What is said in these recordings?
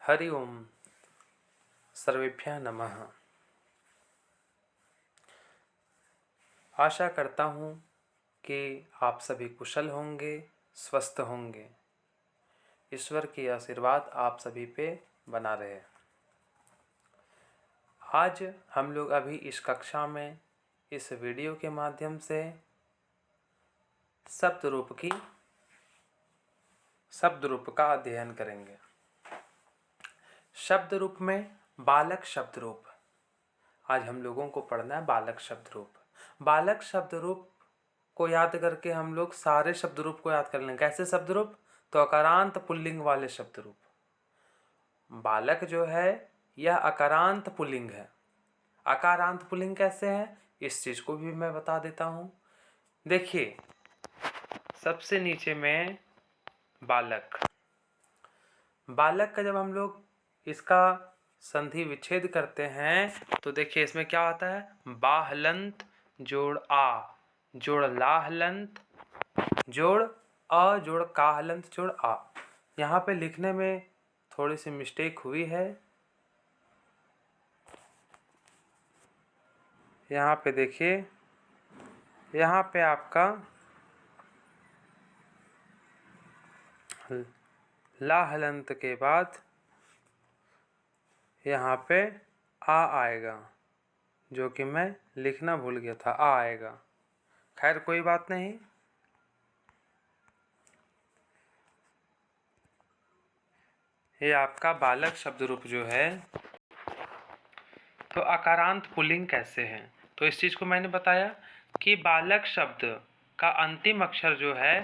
हरि ओम। सर्वेभ्यः नमः। आशा करता हूँ कि आप सभी कुशल होंगे, स्वस्थ होंगे। ईश्वर की आशीर्वाद आप सभी पे बना रहे। आज हम लोग अभी इस कक्षा में इस वीडियो के माध्यम से शब्द रूप का अध्ययन करेंगे। शब्द रूप में बालक शब्द रूप आज हम लोगों को पढ़ना है। बालक शब्द रूप, बालक शब्द रूप को याद करके हम लोग सारे शब्द रूप को याद कर लेंगे। कैसे शब्द रूप? तो अकारांत पुल्लिंग वाले शब्द रूप। बालक जो है यह अकारांत पुल्लिंग है। अकारांत पुल्लिंग कैसे है इस चीज को भी मैं बता देता हूं। देखिए, सबसे नीचे में बालक, बालक का जब हम लोग इसका संधि विच्छेद करते हैं तो देखिए इसमें क्या आता है। बाहलंत जोड़ आ जोड़ लाहलंत जोड़ अ जोड़ काहलंत जोड़ आ। यहाँ पे लिखने में थोड़ी सी मिस्टेक हुई है। यहाँ पे देखिए, यहाँ पे आपका लाहलंत के बाद यहाँ पे आ आएगा, जो कि मैं लिखना भूल गया था। आ आएगा, खैर कोई बात नहीं। ये आपका बालक शब्द रूप जो है, तो अकारांत पुल्लिंग कैसे है तो इस चीज को मैंने बताया कि बालक शब्द का अंतिम अक्षर जो है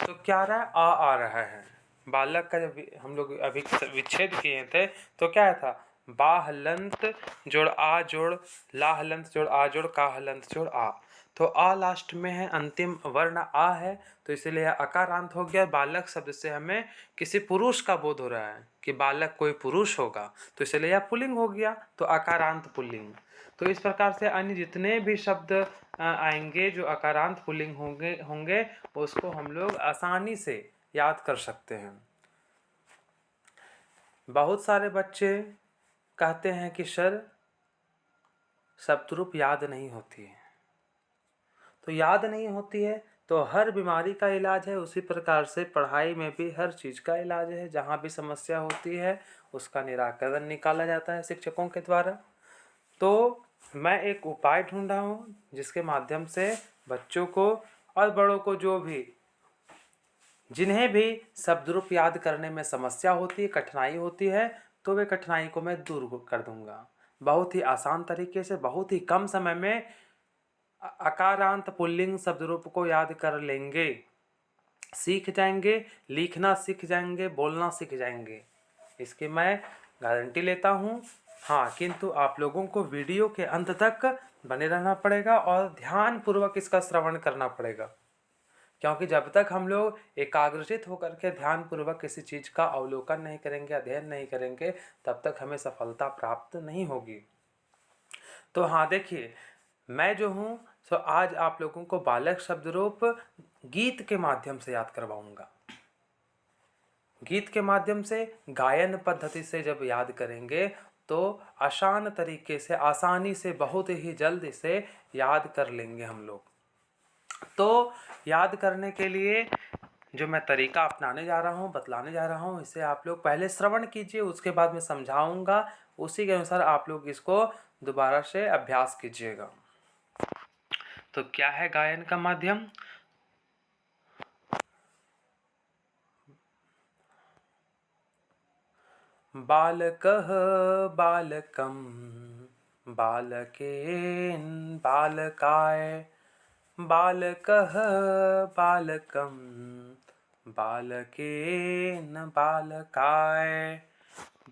तो क्या रहा है, आ रहा है। बालक का जब हम लोग अभी विच्छेद किए थे तो क्या था, बाहलंत जोड़ आ जोड़ लाहलंत जोड़ आ जोड़ काहलंत जोड़ आ। तो आ लास्ट में है, अंतिम वर्ण आ है, तो इसलिए अकारांत हो गया। बालक शब्द से हमें किसी पुरुष का बोध हो रहा है कि बालक कोई पुरुष होगा, तो इसलिए यह पुल्लिंग हो गया, तो अकारांत पुल्लिंग। तो इस प्रकार से अन्य जितने भी शब्द आएंगे जो अकारांत पुल्लिंग होंगे उसको हम लोग आसानी से याद कर सकते हैं। बहुत सारे बच्चे कहते हैं कि सर शब्द रूप याद नहीं होती है। तो याद नहीं होती है तो हर बीमारी का इलाज है, उसी प्रकार से पढ़ाई में भी हर चीज़ का इलाज है। जहाँ भी समस्या होती है उसका निराकरण निकाला जाता है शिक्षकों के द्वारा। तो मैं एक उपाय ढूंढा हूँ जिसके माध्यम से बच्चों को और बड़ों को, जो भी जिन्हें भी शब्द रूप याद करने में समस्या होती है, कठिनाई होती है, तो वे कठिनाई को मैं दूर कर दूंगा। बहुत ही आसान तरीके से, बहुत ही कम समय में अकारांत पुल्लिंग शब्द रूप को याद कर लेंगे, सीख जाएंगे, लिखना सीख जाएंगे, बोलना सीख जाएंगे, इसकी मैं गारंटी लेता हूँ। हाँ, किंतु आप लोगों को वीडियो के अंत तक बने रहना पड़ेगा और ध्यान पूर्वक इसका श्रवण करना पड़ेगा, क्योंकि जब तक हम लोग एकाग्रचित होकर के ध्यान पूर्वक किसी चीज का अवलोकन नहीं करेंगे, अध्ययन नहीं करेंगे, तब तक हमें सफलता प्राप्त नहीं होगी। तो हाँ, देखिए, मैं जो हूँ सो आज आप लोगों को बालक शब्द रूप गीत के माध्यम से याद करवाऊंगा। गीत के माध्यम से, गायन पद्धति से जब याद करेंगे तो आसान तरीके से, आसानी से, बहुत ही जल्द से याद कर लेंगे हम लोग। तो याद करने के लिए जो मैं तरीका अपनाने जा रहा हूँ, बतलाने जा रहा हूँ, इसे आप लोग पहले श्रवण कीजिए, उसके बाद मैं समझाऊंगा, उसी के अनुसार आप लोग इसको दोबारा से अभ्यास कीजिएगा। तो क्या है गायन का माध्यम? बालकः बालकं बालकेन बालकाय, बालकः बालकं बालकेन बालकाय,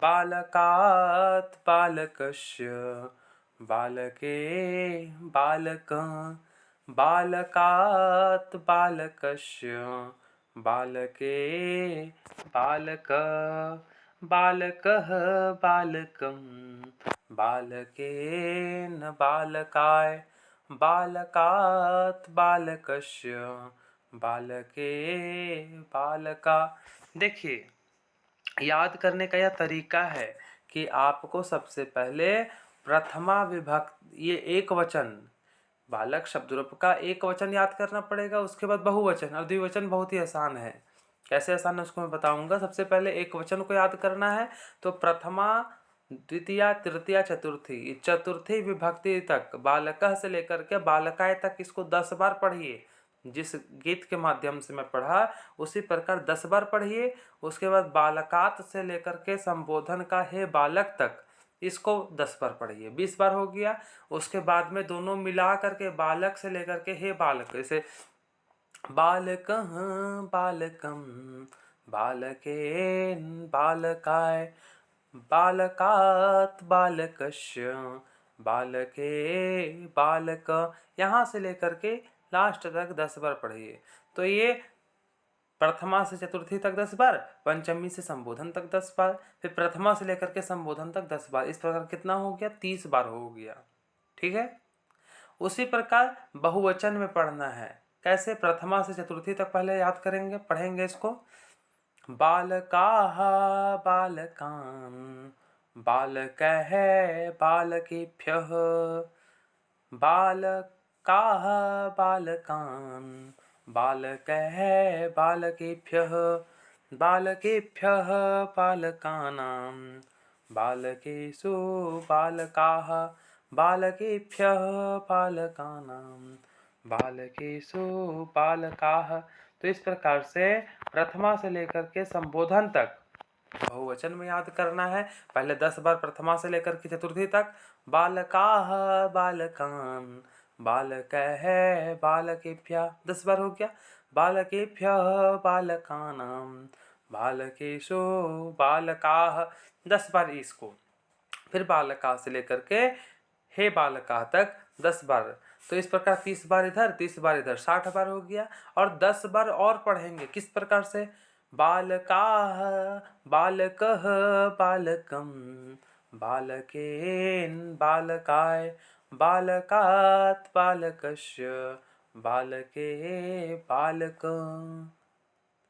बालकात् बालकस्य बालके बालकं, बालकात् बालकस्य बालके बालक, बालकः बालकं बालकेन बालकाय, बालकात् बालकस्य बालके बालका। देखिए, याद करने का यह तरीका है कि आपको सबसे पहले प्रथमा विभक्ति, ये एक वचन बालक शब्द रूप का एक वचन याद करना पड़ेगा, उसके बाद बहुवचन और द्विवचन बहुत ही आसान है। कैसे आसान है उसको मैं बताऊंगा। सबसे पहले एक वचन को याद करना है तो प्रथमा द्वितीया तृतीया चतुर्थी, चतुर्थी विभक्ति तक बालकः से लेकर के बालकाय तक इसको 10 बार पढ़िए। जिस गीत के माध्यम से मैं पढ़ा उसी प्रकार 10 बार पढ़िए। उसके बाद बालकात से लेकर के संबोधन का हे बालक तक इसको 10 बार पढ़िए, 20 बार हो गया। उसके बाद में दोनों मिला करके बालक से लेकर के हे बालक, जैसे बालकः बालकं बालकेन बालकाय बालकात् बालकस्य बालके बालक, यहाँ से लेकर के लास्ट तक 10 बार पढ़िए। तो ये प्रथमा से चतुर्थी तक 10 बार, पंचमी से संबोधन तक 10 बार, फिर प्रथमा से लेकर के संबोधन तक 10 बार। इस प्रकार कितना हो गया? 30 बार हो गया। ठीक है। उसी प्रकार बहुवचन में पढ़ना है। कैसे? प्रथमा से चतुर्थी तक पहले याद करेंगे, पढ़ेंगे इसको। बालकाः बालकान् बालकः बालकेभ्यः बालकाः बालकान् बालकः बालकेभ्यः बालकेभ्यः बालकानां बालकेषु बालकाः बालकेभ्यः बालकानां बालकेषु बालकाः। तो इस प्रकार से प्रथमा से लेकर के संबोधन तक बहुवचन में याद करना है। पहले 10 बार प्रथमा से लेकर के चतुर्थी तक बालकाः बालकान् बालकः बालकेभ्यः 10 बार हो गया। बालकेभ्यः बालकानां बालकेषु बालकाः 10 बार इसको। फिर बालका से लेकर के हे बालका तक 10 बार। तो इस प्रकार 30 बार इधर 30 बार इधर 60 बार हो गया। और 10 बार और पढ़ेंगे। किस प्रकार से? बालकाः बालकः बालकं बालकेन बालकाय बालकात् बालकस्य बालके बालक।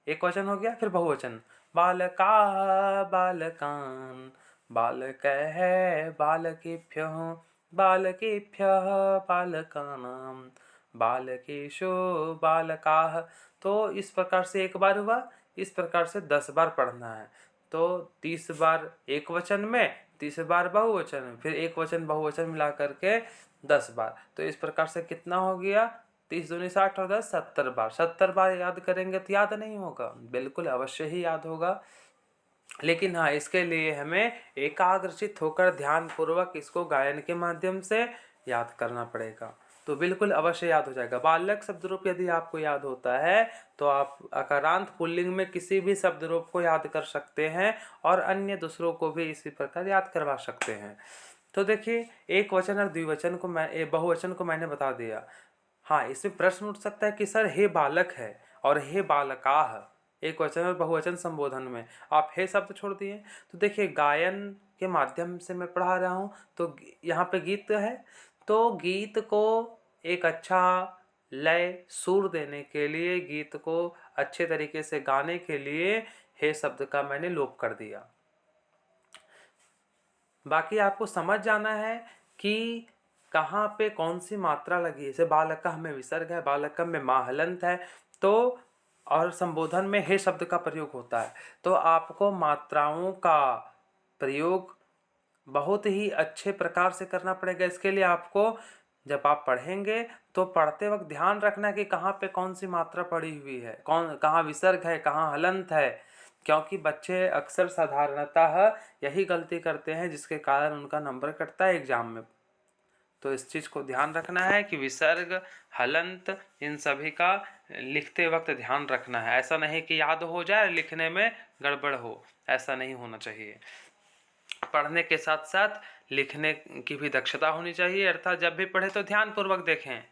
एक वचन हो गया। फिर बहुवचन बालकाः बालकान् बालकः बालकेभ्यः बालकेभ्यः बालकानां बालकेषु बालकाः। तो इस प्रकार से एक बार हुआ। इस प्रकार से 10 बार पढ़ना है। तो 30 बार एक वचन में, 30 बार बहुवचन में, फिर एक वचन बहुवचन मिला करके 10 बार। तो इस प्रकार से कितना हो गया? 30 दूनी 60 और 10 70 बार। 70 बार याद करेंगे तो याद नहीं होगा? बिल्कुल अवश्य ही याद होगा। लेकिन हाँ, इसके लिए हमें एकाग्रचित होकर ध्यानपूर्वक इसको गायन के माध्यम से याद करना पड़ेगा। तो बिल्कुल अवश्य याद हो जाएगा। बालक शब्द रूप यदि आपको याद होता है तो आप अकारांत पुल्लिंग में किसी भी शब्द रूप को याद कर सकते हैं और अन्य दूसरों को भी इसी प्रकार याद करवा सकते हैं। तो देखिए, एक वचन और द्विवचन को बहुवचन को मैंने बता दिया। हाँ, इसमें प्रश्न उठ सकता है कि सर हे बालक है और हे बालकाः, एक वचन और बहुवचन संबोधन में आप हे शब्द छोड़ दिए। तो देखिए, गायन के माध्यम से मैं पढ़ा रहा हूँ तो यहाँ पे गीत है। तो गीत को एक अच्छा लय सुर देने के लिए, गीत को अच्छे तरीके से गाने के लिए हे शब्द का मैंने लोप कर दिया। बाकी आपको समझ जाना है कि कहाँ पे कौन सी मात्रा लगी है। जैसे बालकः में विसर्ग है, बालकः में माँ हलंत है, तो और संबोधन में हे शब्द का प्रयोग होता है। तो आपको मात्राओं का प्रयोग बहुत ही अच्छे प्रकार से करना पड़ेगा। इसके लिए आपको जब आप पढ़ेंगे तो पढ़ते वक्त ध्यान रखना कि कहाँ पे कौन सी मात्रा पड़ी हुई है, कहाँ विसर्ग है, कहाँ हलंत है। क्योंकि बच्चे अक्सर साधारणतः यही गलती करते हैं जिसके कारण उनका नंबर कटता है एग्जाम में। तो इस चीज़ को ध्यान रखना है कि विसर्ग, हलंत, इन सभी का लिखते वक्त ध्यान रखना है। ऐसा नहीं कि याद हो जाए लिखने में गड़बड़ हो, ऐसा नहीं होना चाहिए। पढ़ने के साथ साथ लिखने की भी दक्षता होनी चाहिए, अर्थात जब भी पढ़े तो ध्यानपूर्वक देखें।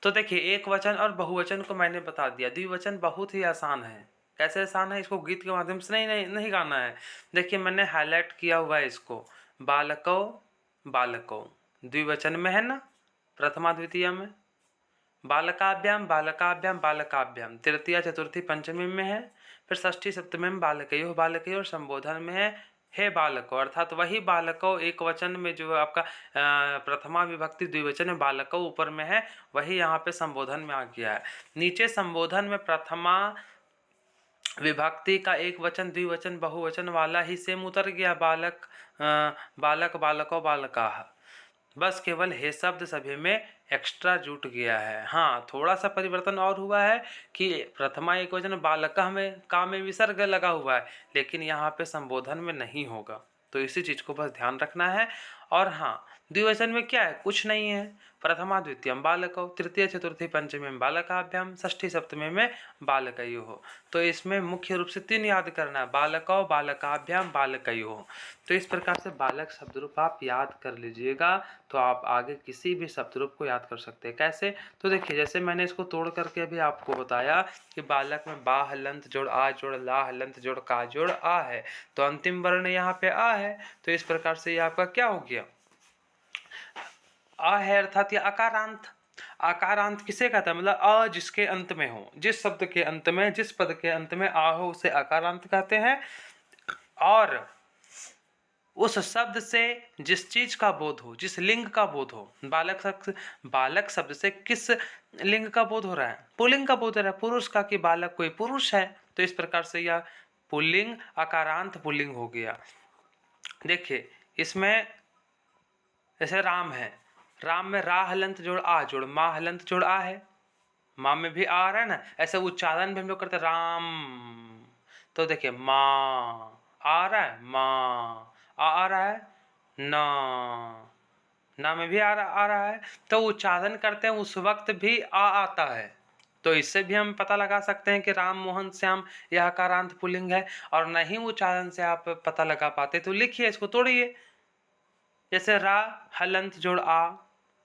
तो देखिए, एक वचन और बहुवचन को मैंने बता दिया। द्विवचन बहुत ही आसान है। कैसे आसान है? इसको गीत के माध्यम से नहीं गाना है। देखिए, मैंने हाईलाइट किया हुआ है इसको। बालको बालको द्विवचन में है ना, प्रथमा द्वितीया में। बालकाभ्याम बालकाभ्याम बालकाभ्याम तृतीया चतुर्थी पंचमी में है। फिर षष्ठी सप्तमी में बालकयो, बालकयो और संबोधन में है हे बालको, अर्थात वही बालको एक वचन में जो आपका प्रथमा विभक्ति द्विवचन में बालको ऊपर में है, वही यहाँ पे संबोधन में आ गया है। नीचे संबोधन में प्रथमा विभक्ति का एक वचन द्विवचन बहुवचन वाला ही सेम उतर गया, बालक बालक बालको बालकाः। बस केवल हे शब्द सभी में एक्स्ट्रा जुट गया है। हाँ, थोड़ा सा परिवर्तन और हुआ है कि प्रथमा एक वचन बालकः में का में विसर्ग लगा हुआ है, लेकिन यहाँ पे संबोधन में नहीं होगा, तो इसी चीज को बस ध्यान रखना है। और हाँ, द्विवचन में क्या है, कुछ नहीं है। प्रथमा द्वितीयम बालकौ, तृतीय चतुर्थी पंचमी में बालकाभ्याम, षष्ठी सप्तमी में बालकयोः। तो इसमें मुख्य रूप से 3 याद करना है, बालकौ, बालकाभ्याम, बालकयोः। तो इस प्रकार से बालक शब्द रूप आप याद कर लीजिएगा, तो आप आगे किसी भी शब्द रूप को याद कर सकते हैं। कैसे, तो देखिए जैसे मैंने इसको तोड़ करके अभी आपको बताया कि बालक में बा हलंत जोड़ आ जोड़ ला हलंत जोड़ का जोड़ आ है, तो अंतिम वर्ण यहाँ पे आ है, तो इस प्रकार से ये आपका क्या हो गया, आ है, अर्थात ये अकारांत। आकारांत किसे कहता है, मतलब अ जिसके अंत में हो, जिस शब्द के अंत में, जिस पद के अंत में आ हो उसे अकारांत कहते हैं। और उस शब्द से जिस चीज का बोध हो, जिस लिंग का बोध हो, बालक शब्द से किस लिंग का बोध हो रहा है, पुल्लिंग का बोध हो रहा है, पुरुष का, कि बालक कोई पुरुष है, तो इस प्रकार से यह पुल्लिंग अकारांत पुल्लिंग हो गया। देखिए इसमें जैसे राम है, राम में रा हलंत जोड़ आ जोड़ मा हलंत जोड़ आ है, माँ में भी आ रहा है ना, ऐसे उच्चारण भी हम लोग करते हैं राम, तो देखिए माँ आ रहा है, माँ आ रहा है, ना में भी आ रहा है, तो उच्चारण करते हैं उस वक्त भी आ आता है। तो इससे भी हम पता लगा सकते हैं कि राम मोहन श्याम यह अकारांत पुल्लिंग है। और नहीं उच्चारण से आप पता लगा पाते तो लिखिए, इसको तोड़िए। जैसे रा हलंत जोड़ आ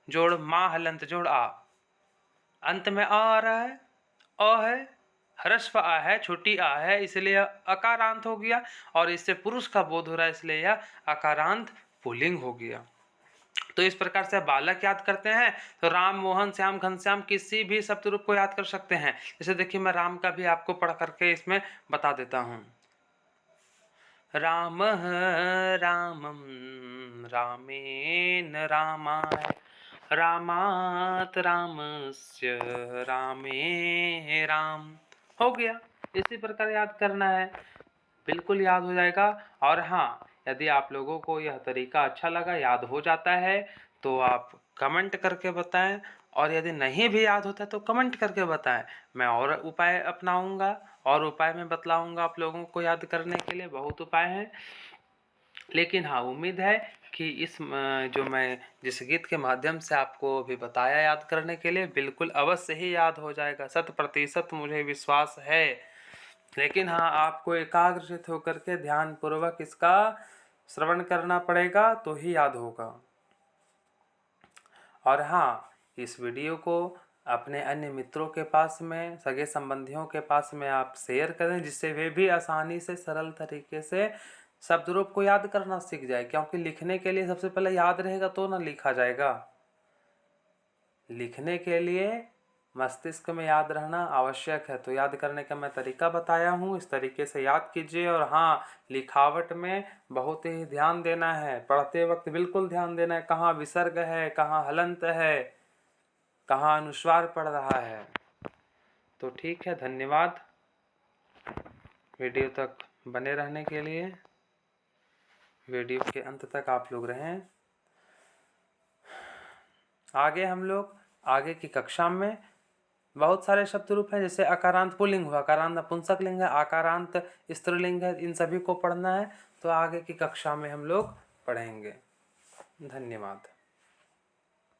जोड़ माँ हलंत जोड़ आ, अंत में आ रहा है, अ है, ह्रस्व आ है, छोटी आ है, इसलिए अकारांत हो गया। और इससे पुरुष का बोध हो रहा है, इसलिए यह अकारांत पुल्लिंग हो गया। तो इस प्रकार से बालक याद करते हैं तो राम मोहन श्याम घनश्याम किसी भी शब्द रूप को याद कर सकते हैं। जैसे देखिए मैं राम का भी आपको पढ़ करके इसमें बता देता हूँ। राम रामम रामेण रामाय रामात रामस्य रामे राम, हो गया। इसी प्रकार याद करना है, बिल्कुल याद हो जाएगा। और हाँ, यदि आप लोगों को यह तरीका अच्छा लगा, याद हो जाता है, तो आप कमेंट करके बताएं। और यदि नहीं भी याद होता तो कमेंट करके बताएं, मैं और उपाय अपनाऊंगा और उपाय में बतलाऊंगा आप लोगों को याद करने के लिए। बहुत उपाय हैं, लेकिन हाँ उम्मीद है कि इस जो मैं जिस गीत के माध्यम से आपको भी बताया याद करने के लिए, बिल्कुल अवश्य ही याद हो जाएगा, 100% मुझे विश्वास है। लेकिन हाँ, आपको एकाग्रचित होकर के ध्यान पूर्वक इसका श्रवण करना पड़ेगा, तो ही याद होगा। और हाँ, इस वीडियो को अपने अन्य मित्रों के पास में, सगे संबंधियों के पास में आप शेयर करें, जिससे वे भी आसानी से सरल तरीके से शब्द रूप को याद करना सीख जाए। क्योंकि लिखने के लिए सबसे पहले याद रहेगा तो ना लिखा जाएगा। लिखने के लिए मस्तिष्क में याद रहना आवश्यक है। तो याद करने का मैं तरीका बताया हूँ, इस तरीके से याद कीजिए। और हाँ, लिखावट में बहुत ही ध्यान देना है, पढ़ते वक्त बिल्कुल ध्यान देना है, कहाँ विसर्ग है, कहाँ हलंत है, कहाँ अनुस्वार पड़ रहा है। तो ठीक है, धन्यवाद वीडियो तक बने रहने के लिए। वीडियो के अंत तक आप लोग रहें। आगे हम लोग आगे की कक्षा में बहुत सारे शब्द रूप हैं, जैसे अकारांत पुल्लिंग हुआ, अकारांत नपुंसक लिंग है, अकारांत स्त्रीलिंग है, इन सभी को पढ़ना है। तो आगे की कक्षा में हम लोग पढ़ेंगे। धन्यवाद।